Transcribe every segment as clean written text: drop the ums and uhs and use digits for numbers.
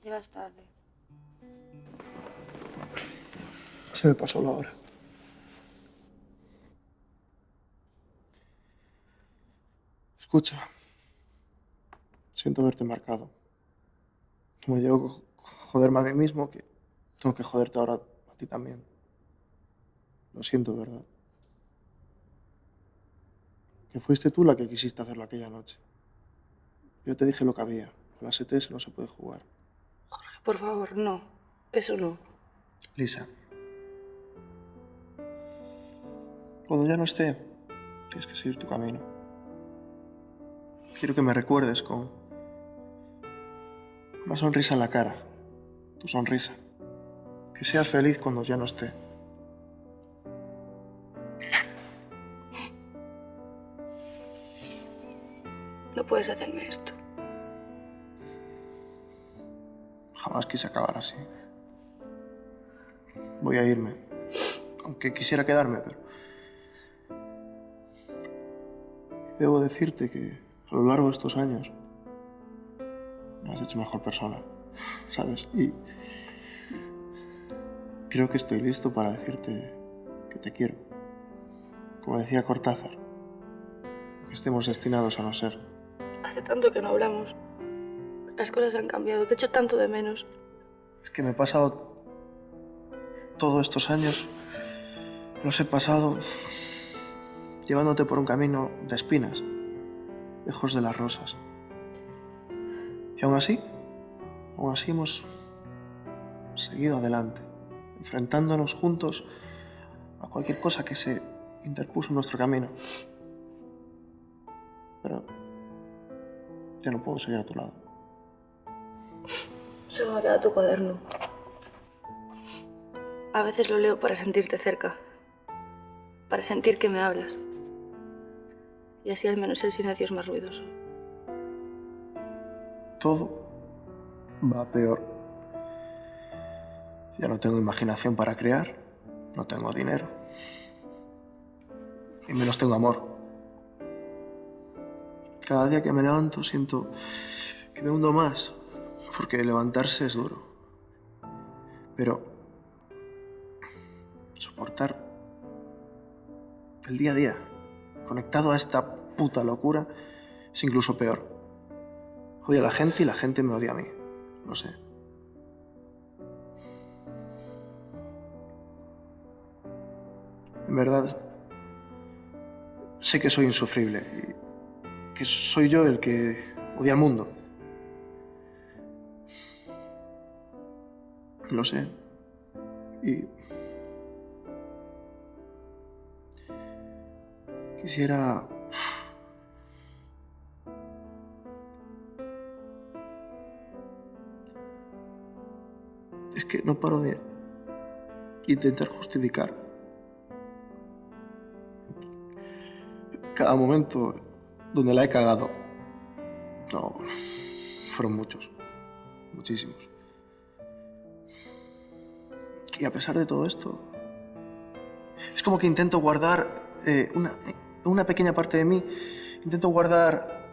Llegas tarde. Se me pasó la hora. Escucha, siento haberte marcado. Como llego a joderme a mí mismo, que tengo que joderte ahora a ti también. Lo siento, de verdad. Que fuiste tú la que quisiste hacerlo aquella noche. Yo te dije lo que había. Con las ETS no se puede jugar. Jorge, por favor, no. Eso no. Lisa, cuando ya no esté, tienes que seguir tu camino. Quiero que me recuerdes con una sonrisa en la cara. Tu sonrisa. Que seas feliz cuando ya no esté. No puedes hacerme esto. Jamás quise acabar así. Voy a irme. Aunque quisiera quedarme, pero... Debo decirte que a lo largo de estos años me has hecho mejor persona, ¿sabes? Y creo que estoy listo para decirte que te quiero. Como decía Cortázar, que estemos destinados a no ser. Hace tanto que no hablamos. Las cosas han cambiado. Te echo tanto de menos. Es que me he pasado todos estos años, los he pasado llevándote por un camino de espinas, lejos de las rosas. Y aún así hemos seguido adelante, enfrentándonos juntos a cualquier cosa que se interpuso en nuestro camino. Pero ya no puedo seguir a tu lado. Solo me queda tu cuaderno. A veces lo leo para sentirte cerca. Para sentir que me hablas. Y así al menos el silencio es más ruidoso. Todo va peor. Ya no tengo imaginación para crear, no tengo dinero. Y menos tengo amor. Cada día que me levanto siento que me hundo más, porque levantarse es duro. Pero soportar el día a día, conectado a esta puta locura, es incluso peor. Odio a la gente y la gente me odia a mí, lo sé. En verdad, sé que soy insufrible y que soy yo el que odia al mundo. Lo sé. Y quisiera... Es que no paro de intentar justificar cada momento donde la he cagado. No, fueron muchos, muchísimos. Y a pesar de todo esto, es como que intento guardar una pequeña parte de mí, intento guardar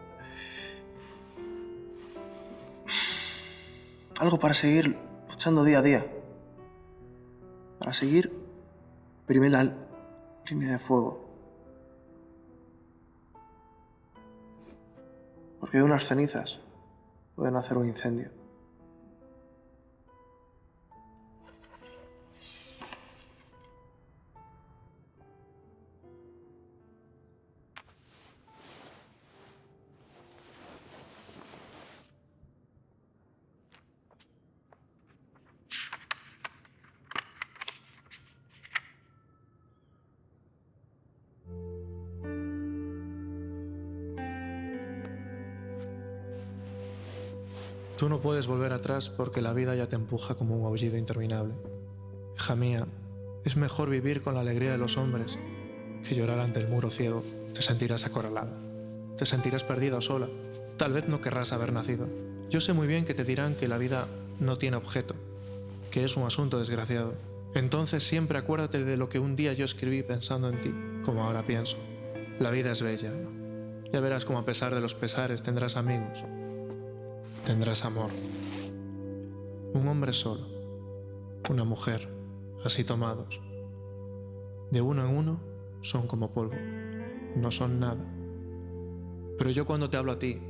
algo para seguir luchando día a día, para seguir primera línea de fuego. Porque de unas cenizas pueden hacer un incendio. Tú no puedes volver atrás porque la vida ya te empuja como un aullido interminable. Hija mía, es mejor vivir con la alegría de los hombres que llorar ante el muro ciego. Te sentirás acorralada, te sentirás perdida o sola. Tal vez no querrás haber nacido. Yo sé muy bien que te dirán que la vida no tiene objeto, que es un asunto desgraciado. Entonces siempre acuérdate de lo que un día yo escribí pensando en ti, como ahora pienso. La vida es bella. Ya verás cómo a pesar de los pesares tendrás amigos. Tendrás amor. Un hombre solo, una mujer, así tomados. De uno en uno son como polvo, no son nada. Pero yo cuando te hablo a ti,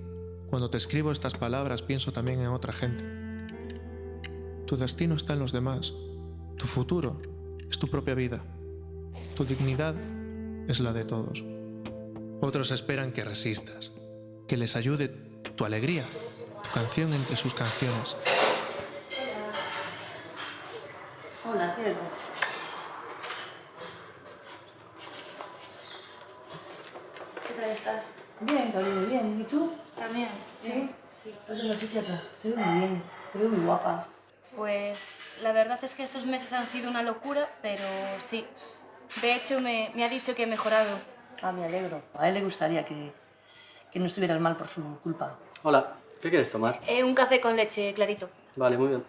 cuando te escribo estas palabras, pienso también en otra gente. Tu destino está en los demás, tu futuro es tu propia vida, tu dignidad es la de todos. Otros esperan que resistas, que les ayude tu alegría, tu canción entre sus canciones. Hola, cielo. ¿Qué tal estás? Bien, cariño, bien. ¿Y tú? También. ¿Sí? Sí. Pues no, fíjate, te veo muy bien, te veo muy guapa. Pues la verdad es que estos meses han sido una locura, pero sí. De hecho, me ha dicho que he mejorado. Ah, me alegro. A él le gustaría que no estuvieras mal por su culpa. Hola, ¿qué quieres tomar? Un café con leche, clarito. Vale, muy bien.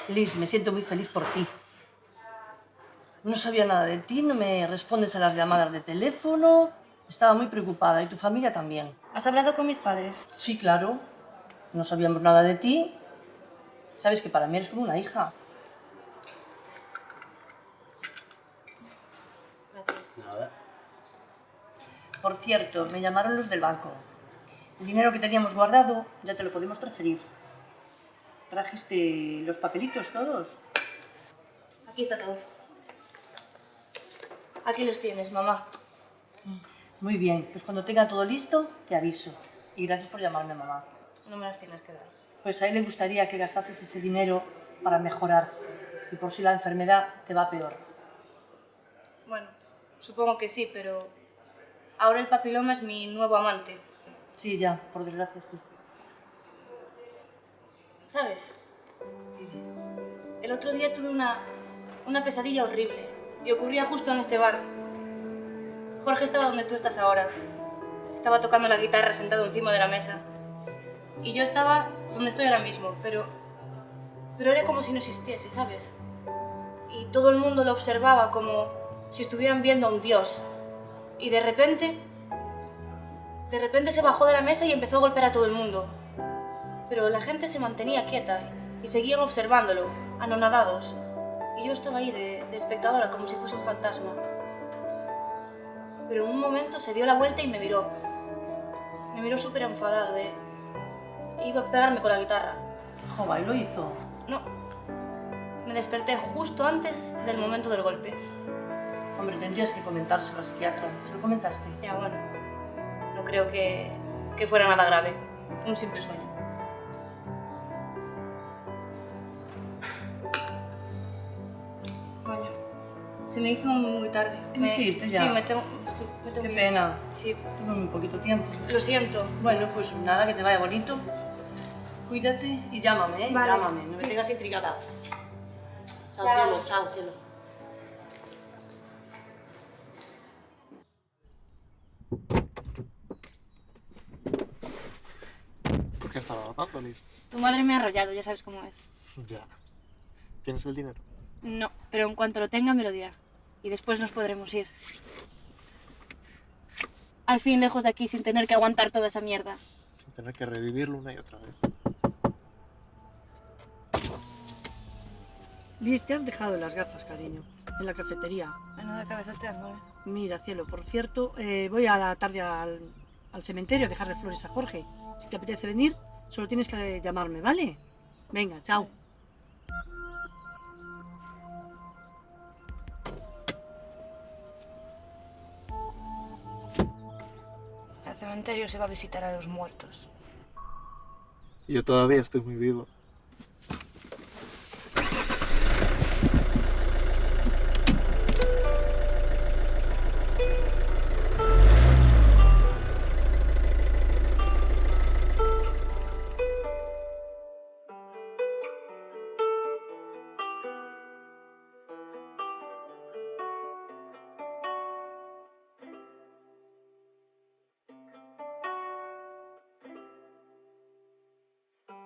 Liz, me siento muy feliz por ti. No sabía nada de ti, no me respondes a las llamadas de teléfono. Estaba muy preocupada y tu familia también. ¿Has hablado con mis padres? Sí, claro. No sabíamos nada de ti. Sabes que para mí eres como una hija. Gracias. Nada. Por cierto, me llamaron los del banco. El dinero que teníamos guardado ya te lo podemos transferir. ¿Trajiste los papelitos todos? Aquí está todo. Aquí los tienes, mamá. Muy bien, pues cuando tenga todo listo, te aviso. Y gracias por llamarme, mamá. No me las tienes que dar. Pues a él le gustaría que gastases ese dinero para mejorar. Y por si la enfermedad te va peor. Bueno, supongo que sí, pero ahora el papiloma es mi nuevo amante. Sí, ya, por desgracia, sí. ¿Sabes? El otro día tuve una pesadilla horrible y ocurría justo en este bar. Jorge estaba donde tú estás ahora. Estaba tocando la guitarra sentado encima de la mesa. Y yo estaba donde estoy ahora mismo, pero era como si no existiese, ¿sabes? Y todo el mundo lo observaba como si estuvieran viendo a un dios. Y de repente se bajó de la mesa y empezó a golpear a todo el mundo. Pero la gente se mantenía quieta y seguían observándolo, anonadados. Y yo estaba ahí de espectadora, como si fuese un fantasma. Pero en un momento se dio la vuelta y me miró. Me miró súper enfadado, Iba a pegarme con la guitarra. Jova, ¿y lo hizo? No. Me desperté justo antes del momento del golpe. Hombre, tendrías que comentárselo al psiquiatra. ¿Se lo comentaste? Ya, bueno. No creo que fuera nada grave. Un simple sueño. Vaya. Se me hizo muy tarde. ¿Tienes que irte ya? Sí, me tengo Qué que ir. pena. Sí. Tuve muy poquito tiempo. Lo siento. Bueno, pues nada, que te vaya bonito. Cuídate y llámame, ¿eh? Vale. Llámame, no me Sí. tengas intrigada. Chao, Chao. cielo, chao, cielo. ¿Por qué estaba hablando, Liz? Tu madre me ha arrollado, ya sabes cómo es. Ya. ¿Tienes el dinero? No, pero en cuanto lo tenga me lo dirá. Y después nos podremos ir. Al fin lejos de aquí sin tener que aguantar toda esa mierda. Sin tener que revivirlo una y otra vez. Liz, te has dejado las gafas, cariño, en la cafetería. Menuda cabeza tengo, Mira, cielo, por cierto, voy a la tarde al cementerio a dejarle flores a Jorge. Si te apetece venir, solo tienes que llamarme, ¿vale? Venga, chao. Al cementerio se va a visitar a los muertos. Yo todavía estoy muy vivo.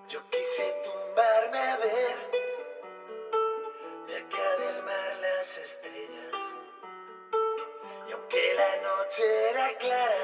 Yo quise tumbarme a ver de acá del mar las estrellas. Y aunque la noche era clara,